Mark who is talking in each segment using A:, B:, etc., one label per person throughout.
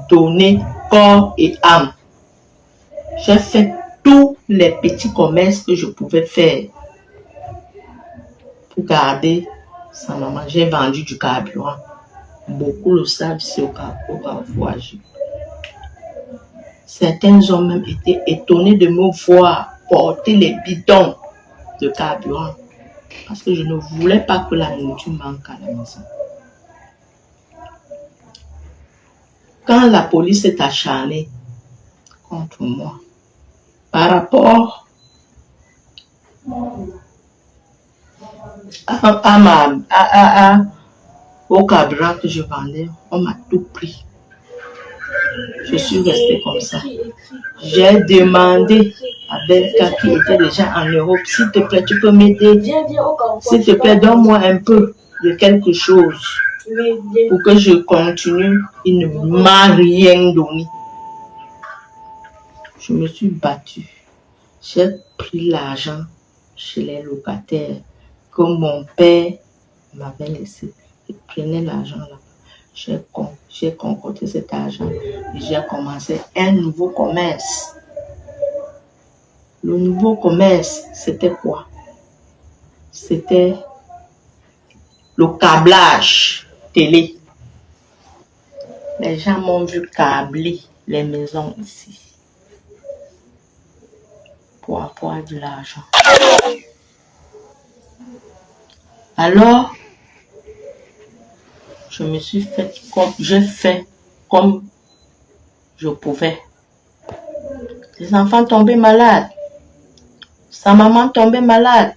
A: donné corps et âme. J'ai fait tous les petits commerces que je pouvais faire pour garder sa maman. J'ai vendu du carburant. Beaucoup le savent ici au Carrefour. Certains hommes même étaient étonnés de me voir porter les bidons de carburant parce que je ne voulais pas que la nourriture manque à la maison. Quand la police est acharnée contre moi par rapport au carburant que je vendais, on m'a tout pris. Je suis restée comme ça. J'ai demandé à Belka qui était déjà en Europe, s'il te plaît, tu peux m'aider? S'il te plaît, donne-moi un peu de quelque chose pour que je continue. Il ne m'a rien donné. Je me suis battue. J'ai pris l'argent chez les locataires que mon père m'avait laissé. Je prenais l'argent là. J'ai concocté cet argent et j'ai commencé un nouveau commerce. Le nouveau commerce, c'était quoi? C'était le câblage télé. Les gens m'ont vu câbler les maisons ici pour avoir de l'argent. Alors, je me suis fait comme je pouvais. Les enfants tombaient malades. Sa maman tombait malade.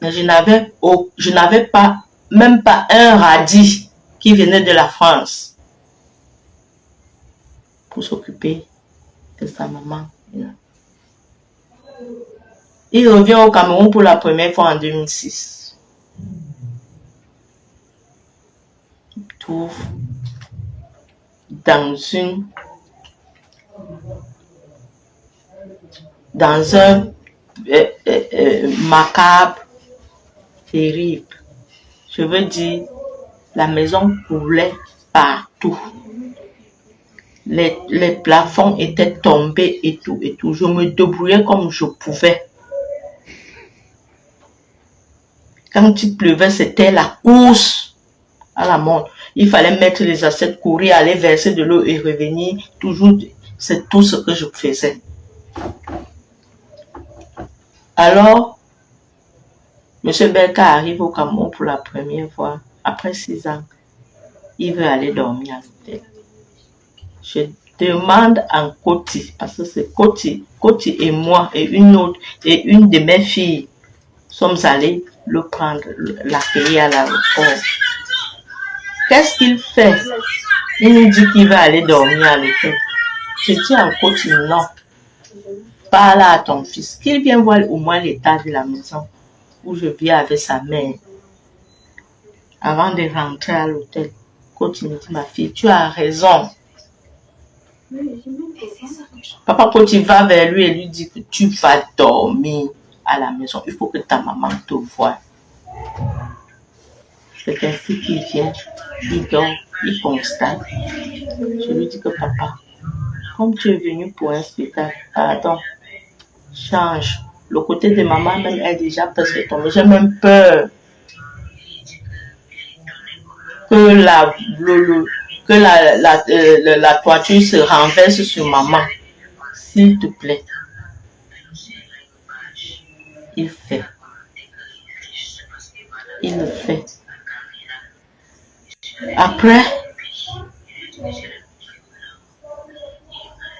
A: Mais je n'avais pas, même pas un radis qui venait de la France pour s'occuper de sa maman. Il revient au Cameroun pour la première fois en 2006. Il trouve dans un macabre terrible. Je veux dire, la maison coulait partout. Les plafonds étaient tombés et tout et tout. Je me débrouillais comme je pouvais. Quand il pleuvait, c'était la course à la montre. Il fallait mettre les assiettes, courir, aller verser de l'eau et revenir. Toujours, c'est tout ce que je faisais. Alors, M. Belka arrive au Cameroun pour la première fois. Après 6 ans, il veut aller dormir à l'hôtel. Je demande en Koti, parce que c'est Koti et moi et une de mes filles sommes allés le prendre, l'accueillir à l'aéroport. Qu'est-ce qu'il fait? Il nous dit qu'il va aller dormir à l'hôtel. Je dis en Koti, non. Parle à ton fils, qu'il vienne voir au moins l'état de la maison où je vis avec sa mère. Avant de rentrer à l'hôtel, Koti me dit, ma fille, tu as raison. Papa Koti va vers lui et lui dit que tu vas dormir à la maison. Il faut que ta maman te voie. C'est ainsi qu'il vient, il dort, il constate. Je lui dis que papa, comme tu es venu pour un spectacle, pardon, change. Le côté de maman même est déjà presque tombé. J'ai même peur que la toiture se renverse sur maman. S'il te plaît. Il fait. Il le fait. Après,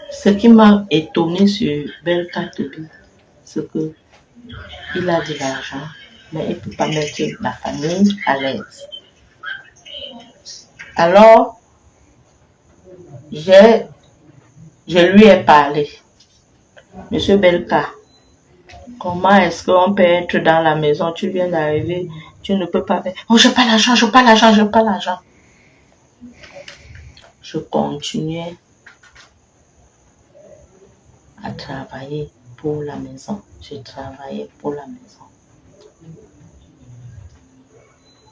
A: ce qui m'a étonné sur Belka Tobi, c'est que il a de l'argent, mais il ne peut pas mettre la famille à l'aise. Alors, je lui ai parlé. Monsieur Belka, comment est-ce qu'on peut être dans la maison? Tu viens d'arriver, tu ne peux pas faire. Oh, je n'ai pas l'argent, je n'ai pas l'argent, je n'ai pas l'argent. Je continuais à travailler pour la maison. Je travaillais pour la maison.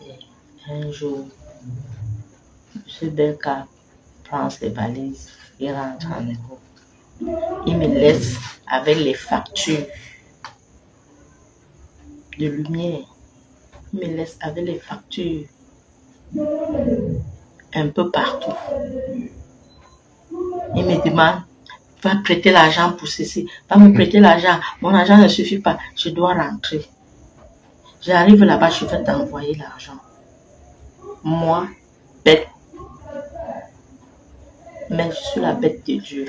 A: Et un jour, M. Belka prend ses valises, il rentre en Europe. Il me laisse avec les factures de lumière. Il me laisse avec les factures un peu partout. Il me demande, va prêter l'argent pour ceci, va me prêter l'argent. Mon argent ne suffit pas, je dois rentrer. J'arrive là-bas, je vais t'envoyer l'argent. Moi, bête. Mais je suis la bête de Dieu.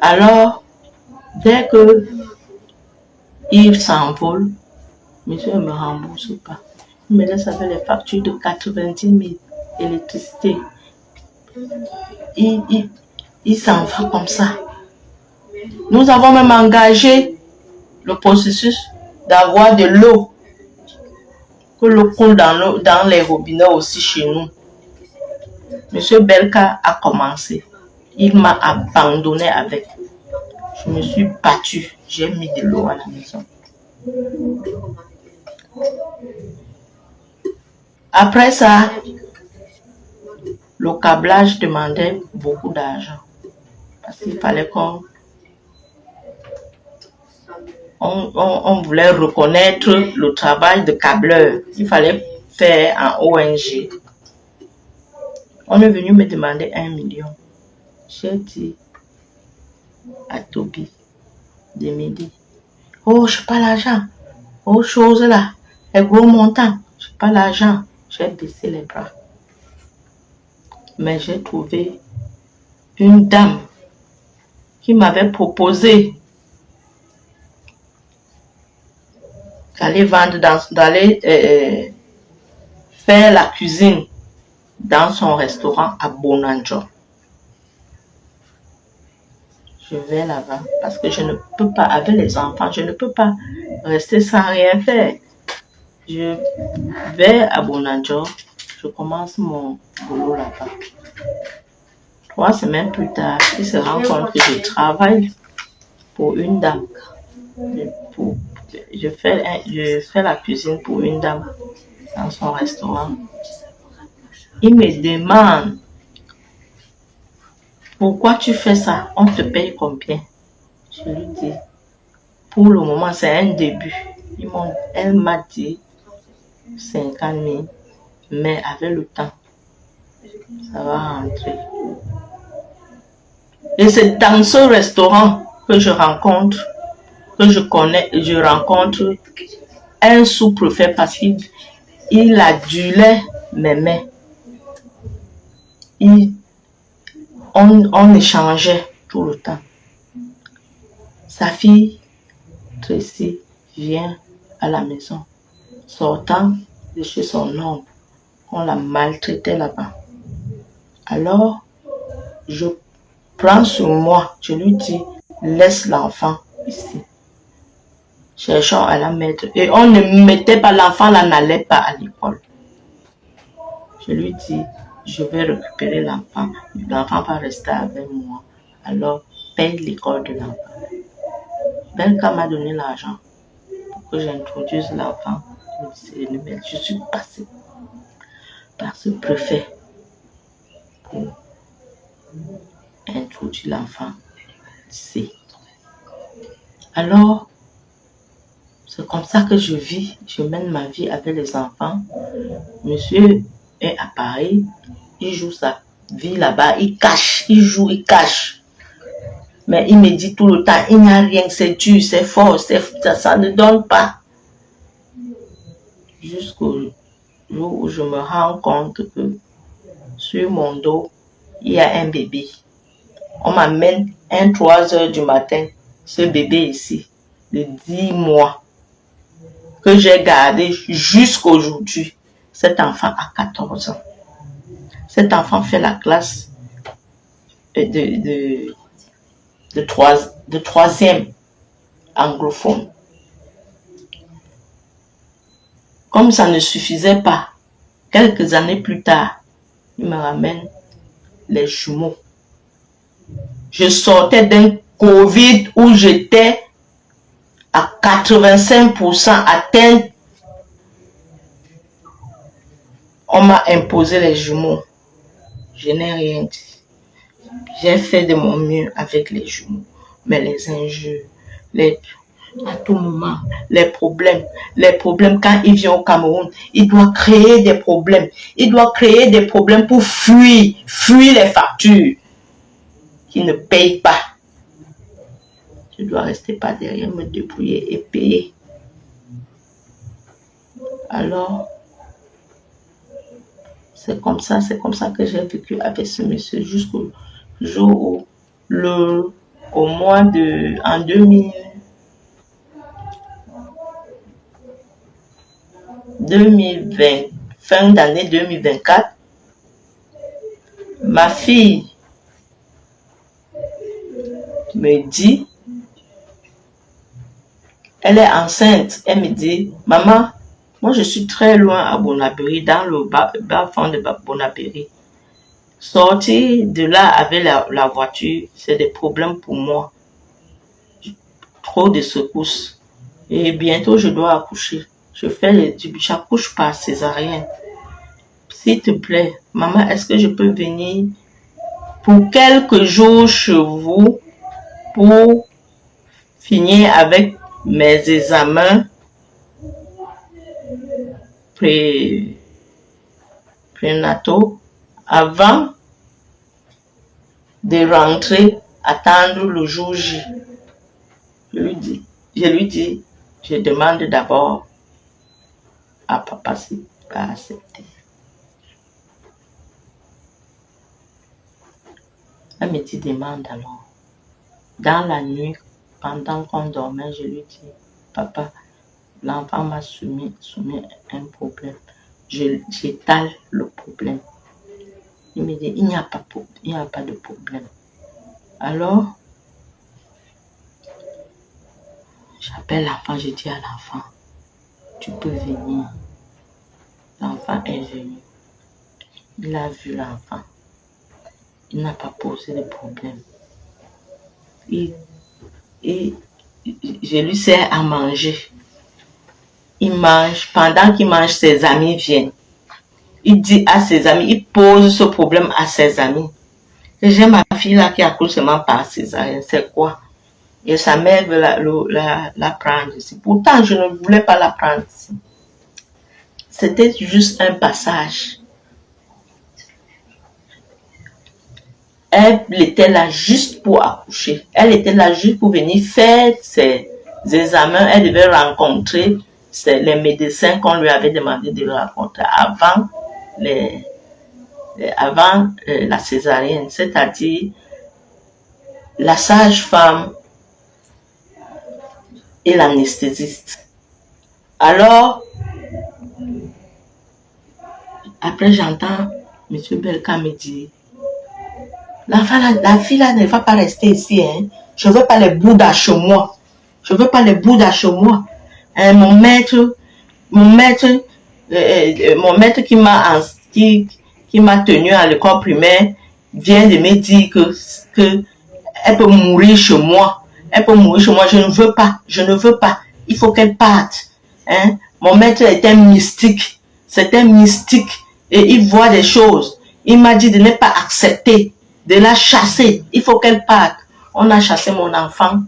A: Alors, dès que il s'envole, monsieur ne me rembourse pas. Il me laisse avec les factures de 90 000 électricité. Il s'en va comme ça. Nous avons même engagé le processus d'avoir de l'eau. Que l'eau coule dans les robinets aussi chez nous. Monsieur Belka a commencé. Il m'a abandonné avec. Je me suis battue. J'ai mis de l'eau à la maison. Après ça, le câblage demandait beaucoup d'argent. Parce qu'il fallait qu'on voulait reconnaître le travail de câbleur. Il fallait faire en ONG. On est venu me demander 1 million. J'ai dit à Toby de m'aider. Oh, je n'ai pas l'argent. Autre chose là, les gros montants, je n'ai pas l'argent. J'ai baissé les bras. Mais j'ai trouvé une dame qui m'avait proposé d'aller vendre, d'aller faire la cuisine dans son restaurant à Bonanjo. Je vais là-bas parce que je ne peux pas, avec les enfants, je ne peux pas rester sans rien faire. Je vais à Bonanjo, je commence mon boulot là-bas. 3 semaines plus tard, il se rend compte que je travaille pour une dame. Je fais la cuisine pour une dame dans son restaurant. Il me demande, pourquoi tu fais ça? On te paye combien? Je lui dis, pour le moment, c'est un début. Elle m'a dit 50 000, mais avec le temps, ça va rentrer. Et c'est dans ce restaurant que je rencontre un sous-préfet parce qu'il adulait mes mains. On échangeait tout le temps. Sa fille, Tracy, vient à la maison. Sortant de chez son oncle, on la maltraitait là-bas. Alors, je prends sur moi, je lui dis, laisse l'enfant ici. Cherchons à la mettre. Et on ne mettait pas l'enfant, là n'allait pas à l'école. Je lui dis, je vais récupérer l'enfant. L'enfant va rester avec moi. Alors, paye l'école de l'enfant. Belka m'a donné l'argent pour que j'introduise l'enfant. Je suis passée par ce préfet pour introduire l'enfant ici. Alors, c'est comme ça que je vis. Je mène ma vie avec les enfants. Monsieur est à Paris. Il joue sa vie là-bas. Il cache, il joue, il cache. Mais il me dit tout le temps, il n'y a rien, c'est dur, c'est fort, ça ne donne pas. Jusqu'au jour où je me rends compte que sur mon dos, il y a un bébé. On m'amène 3 h du matin, ce bébé ici, de 10 mois, que j'ai gardé jusqu'aujourd'hui. Cet enfant a 14 ans. Cet enfant fait la classe de 3e anglophone. Comme ça ne suffisait pas, quelques années plus tard, il me ramène les jumeaux. Je sortais d'un Covid où j'étais à 85% atteinte On m'a imposé les jumeaux. Je n'ai rien dit. J'ai fait de mon mieux avec les jumeaux. Mais les injures, à tout moment, les problèmes, quand il vient au Cameroun, il doit créer des problèmes. Il doit créer des problèmes pour fuir les factures qu'il ne paye pas. Je dois rester pas derrière, me débrouiller et payer. Alors, c'est comme ça que j'ai vécu avec ce monsieur jusqu'au jour où, au mois de, en 2000, fin d'année 2024, ma fille me dit, elle est enceinte, elle me dit, maman, moi je suis très loin à Bonabéry, dans le bas-fond de Bonabéry. Sortir de là avec la voiture, c'est des problèmes pour moi. Trop de secousses. Et bientôt je dois accoucher. J'accouche par césarienne. S'il te plaît, maman, est-ce que je peux venir pour quelques jours chez vous pour finir avec mes examens prénataux avant de rentrer, attendre le jour J. Je lui dis, je demande d'abord à papa s'il va accepter. Elle me dit, demande alors. Dans la nuit, pendant qu'on dormait, je lui dis, papa, l'enfant m'a soumis un problème. J'étale le problème. Il me dit, il n'y a pas de problème. Alors, j'appelle l'enfant, je dis à l'enfant, tu peux venir. L'enfant est venu. Il a vu l'enfant. Il n'a pas posé de problème. Et je lui sers à manger. Il mange. Pendant qu'il mange, ses amis viennent. Il dit à ses amis, il pose ce problème à ses amis. J'ai ma fille là qui accouche seulement par césarienne. C'est quoi? Et sa mère veut la prendre ici. Pourtant, je ne voulais pas la prendre ici. C'était juste un passage. Elle était là juste pour accoucher. Elle était là juste pour venir faire ses examens. Elle devait rencontrer les médecins qu'on lui avait demandé de rencontrer avant la césarienne, c'est-à-dire la sage-femme et l'anesthésiste. Alors, après j'entends M. Belka me dire, la fille là ne va pas rester ici, hein. Je ne veux pas les bouddhas chez moi. Je veux pas les bouddhas chez moi. Mon maître qui m'a tenu à l'école primaire vient de me dire que elle peut mourir chez moi. Elle peut mourir chez moi. Je ne veux pas. Il faut qu'elle parte. Hein? Mon maître est un mystique. C'est un mystique. Et il voit des choses. Il m'a dit de ne pas accepter, de la chasser. Il faut qu'elle parte. On a chassé mon enfant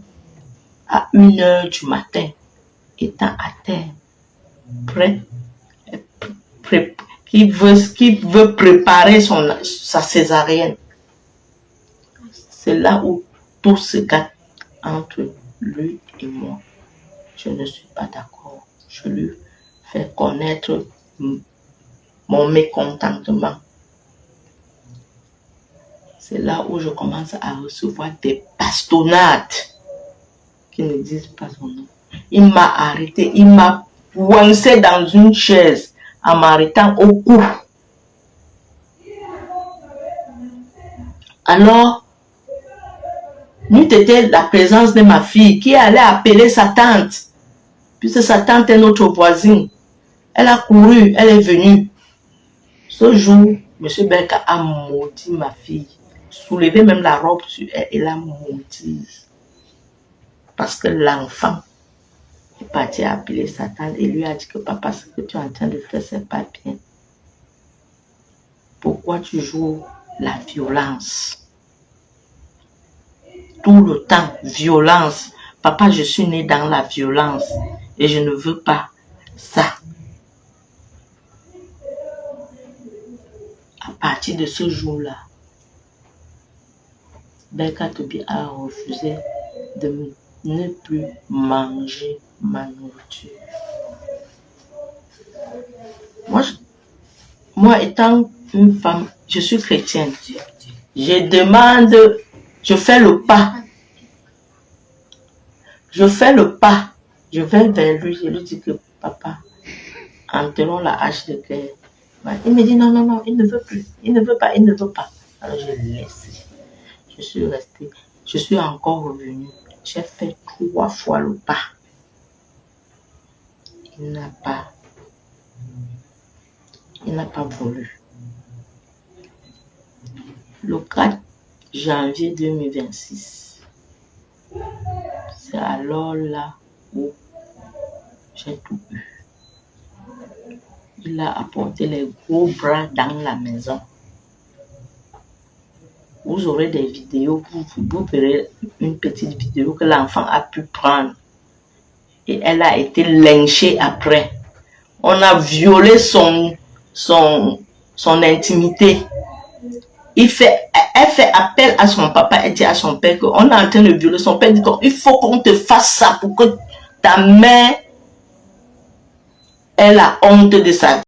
A: à 1h du matin, étant à terre, qui veut préparer sa césarienne. C'est là où tout se gâte entre lui et moi. Je ne suis pas d'accord. Je lui fais connaître mon mécontentement. C'est là où je commence à recevoir des bastonnades qui ne disent pas son nom. Il m'a arrêté, il m'a coincé dans une chaise en m'arrêtant au cou. Alors, n'eût été la présence de ma fille qui allait appeler sa tante, puisque sa tante est notre voisine. Elle a couru, elle est venue. Ce jour, M. Belka a maudit ma fille, soulevé même la robe sur elle et l'a maudit. Parce que l'enfant est parti appeler sa tante et lui a dit que papa, ce que tu es en train de faire, c'est pas bien. Pourquoi tu joues la violence? Tout le temps, violence. Papa, je suis né dans la violence et je ne veux pas ça. À partir de ce jour-là, Berka Tobi a refusé de ne plus manger ma nourriture. Moi, étant une femme, je suis chrétienne. Je demande, je fais le pas. Je fais le pas. Je vais vers lui, je lui dis que papa, enterrons la hache de guerre. Il me dit non, non, non, il ne veut plus. Il ne veut pas, il ne veut pas. Alors je laisse. Je suis restée. Je suis encore revenue. J'ai fait 3 fois le pas. Il n'a pas voulu. Le 4 janvier 2026, c'est alors là où j'ai tout eu. Il a apporté les gros bras dans la maison. Vous aurez des vidéos, vous verrez une petite vidéo que l'enfant a pu prendre. Et elle a été lynchée après. On a violé son intimité. Elle fait appel à son papa, elle dit à son père qu'on est en train de violer. Son père dit qu'il faut qu'on te fasse ça pour que ta mère ait la honte de sa vie.